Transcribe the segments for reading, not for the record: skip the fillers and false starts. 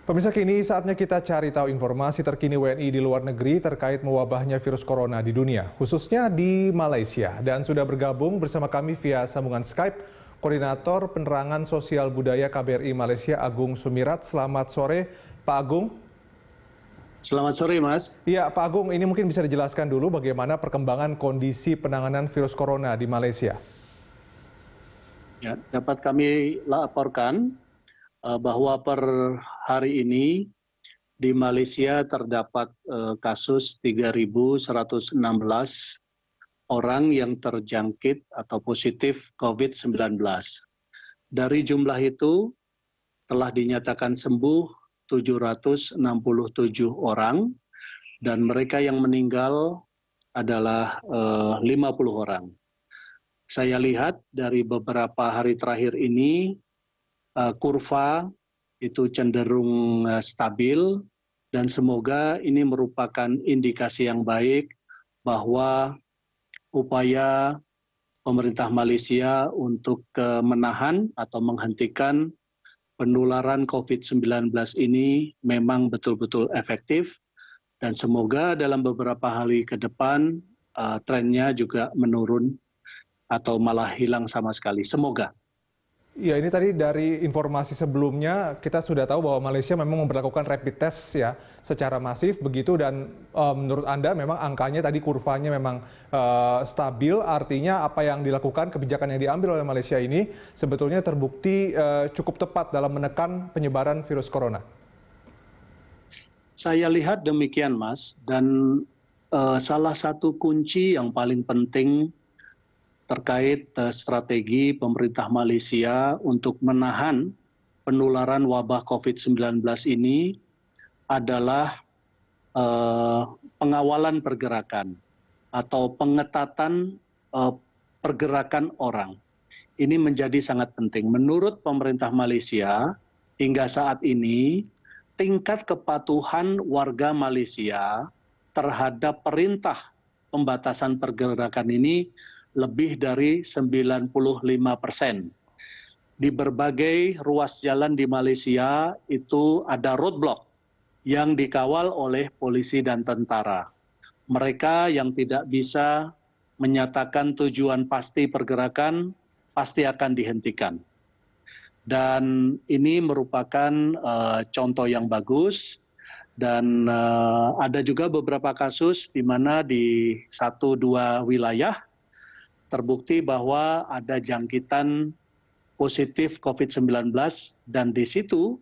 Pemirsa, kini saatnya kita cari tahu informasi terkini WNI di luar negeri terkait mewabahnya virus corona di dunia, khususnya di Malaysia. Dan sudah bergabung bersama kami via sambungan Skype, Koordinator Penerangan Sosial Budaya KBRI Malaysia, Agung Sumirat. Selamat sore, Pak Agung. Selamat sore, Mas. Iya, Pak Agung, ini mungkin bisa dijelaskan dulu bagaimana perkembangan kondisi penanganan virus corona di Malaysia. Ya, dapat kami laporkan bahwa per hari ini di Malaysia terdapat kasus 3.116 orang yang terjangkit atau positif COVID-19. Dari jumlah itu telah dinyatakan sembuh 767 orang dan mereka yang meninggal adalah 50 orang. Saya lihat dari beberapa hari terakhir ini kurva itu cenderung stabil dan semoga ini merupakan indikasi yang baik bahwa upaya pemerintah Malaysia untuk menahan atau menghentikan penularan COVID-19 ini memang betul-betul efektif dan semoga dalam beberapa hari ke depan trennya juga menurun atau malah hilang sama sekali. Semoga. Ya, ini tadi dari informasi sebelumnya kita sudah tahu bahwa Malaysia memang memperlakukan rapid test ya secara masif begitu, dan menurut Anda memang angkanya tadi kurvanya memang stabil, artinya apa yang dilakukan, kebijakan yang diambil oleh Malaysia ini sebetulnya terbukti cukup tepat dalam menekan penyebaran virus corona. Saya lihat demikian, Mas, dan salah satu kunci yang paling penting terkait strategi pemerintah Malaysia untuk menahan penularan wabah COVID-19 ini adalah pengawalan pergerakan atau pengetatan pergerakan orang. Ini menjadi sangat penting. Menurut pemerintah Malaysia, hingga saat ini tingkat kepatuhan warga Malaysia terhadap perintah pembatasan pergerakan ini lebih dari 95%. Di berbagai ruas jalan di Malaysia itu ada roadblock yang dikawal oleh polisi dan tentara. Mereka yang tidak bisa menyatakan tujuan pasti pergerakan pasti akan dihentikan. Dan ini merupakan contoh yang bagus. Dan ada juga beberapa kasus di mana di 1-2 wilayah terbukti bahwa ada jangkitan positif COVID-19 dan di situ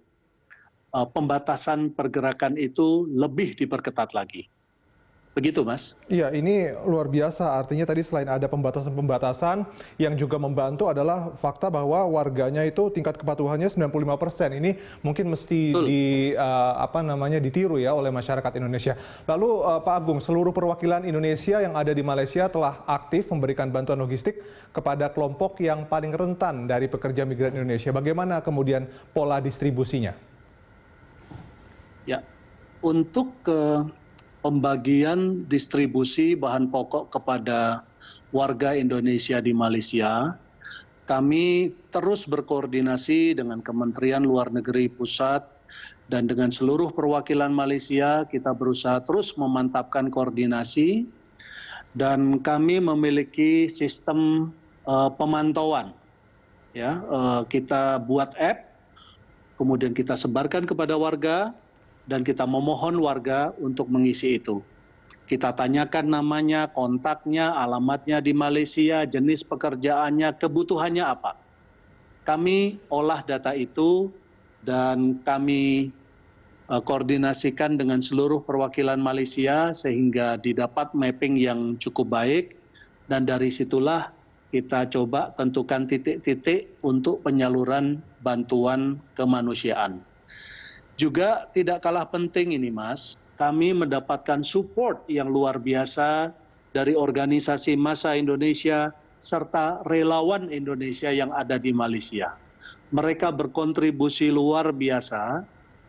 pembatasan pergerakan itu lebih diperketat lagi. Begitu, Mas. Iya, ini luar biasa. Artinya tadi selain ada pembatasan-pembatasan, yang juga membantu adalah fakta bahwa warganya itu tingkat kepatuhannya 95%. Ini mungkin mesti ditiru ya oleh masyarakat Indonesia. Lalu Pak Agung, seluruh perwakilan Indonesia yang ada di Malaysia telah aktif memberikan bantuan logistik kepada kelompok yang paling rentan dari pekerja migran Indonesia. Bagaimana kemudian pola distribusinya? Ya, untuk pembagian distribusi bahan pokok kepada warga Indonesia di Malaysia, kami terus berkoordinasi dengan Kementerian Luar Negeri Pusat dan dengan seluruh perwakilan Malaysia. Kita berusaha terus memantapkan koordinasi dan kami memiliki sistem pemantauan. Ya, kita buat app, kemudian kita sebarkan kepada warga, dan kita memohon warga untuk mengisi itu. Kita tanyakan namanya, kontaknya, alamatnya di Malaysia, jenis pekerjaannya, kebutuhannya apa. Kami olah data itu dan kami koordinasikan dengan seluruh perwakilan Malaysia sehingga didapat mapping yang cukup baik, dan dari situlah kita coba tentukan titik-titik untuk penyaluran bantuan kemanusiaan. Juga tidak kalah penting ini, Mas, kami mendapatkan support yang luar biasa dari organisasi Massa Indonesia serta relawan Indonesia yang ada di Malaysia. Mereka berkontribusi luar biasa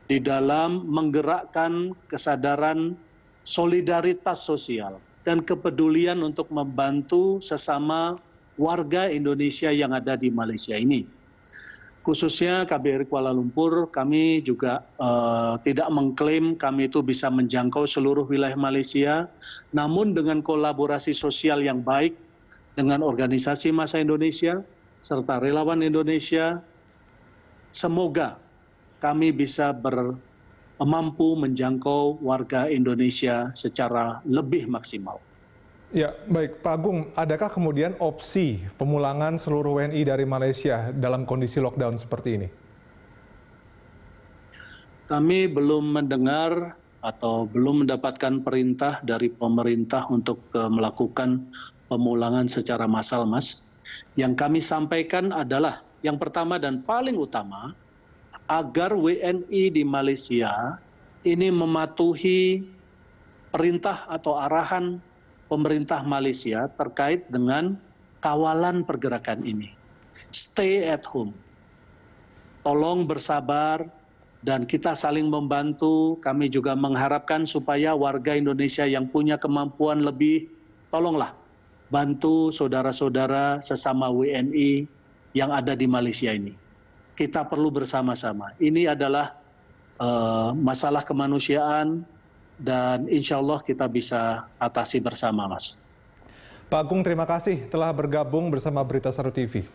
di dalam menggerakkan kesadaran solidaritas sosial dan kepedulian untuk membantu sesama warga Indonesia yang ada di Malaysia ini. Khususnya KBRI Kuala Lumpur, kami juga tidak mengklaim kami itu bisa menjangkau seluruh wilayah Malaysia, namun dengan kolaborasi sosial yang baik dengan organisasi massa Indonesia serta relawan Indonesia, semoga kami bisa mampu menjangkau warga Indonesia secara lebih maksimal. Ya, baik Pak Agung, adakah kemudian opsi pemulangan seluruh WNI dari Malaysia dalam kondisi lockdown seperti ini? Kami belum mendengar atau belum mendapatkan perintah dari pemerintah untuk melakukan pemulangan secara massal, Mas. Yang kami sampaikan adalah yang pertama dan paling utama, agar WNI di Malaysia ini mematuhi perintah atau arahan pemerintah Malaysia terkait dengan kawalan pergerakan ini. Stay at home. Tolong bersabar dan kita saling membantu. Kami juga mengharapkan supaya warga Indonesia yang punya kemampuan lebih, tolonglah bantu saudara-saudara sesama WNI yang ada di Malaysia ini. Kita perlu bersama-sama. Ini adalah masalah kemanusiaan, dan insya Allah kita bisa atasi bersama, Mas. Pak Agung, terima kasih telah bergabung bersama Berita Seru TV.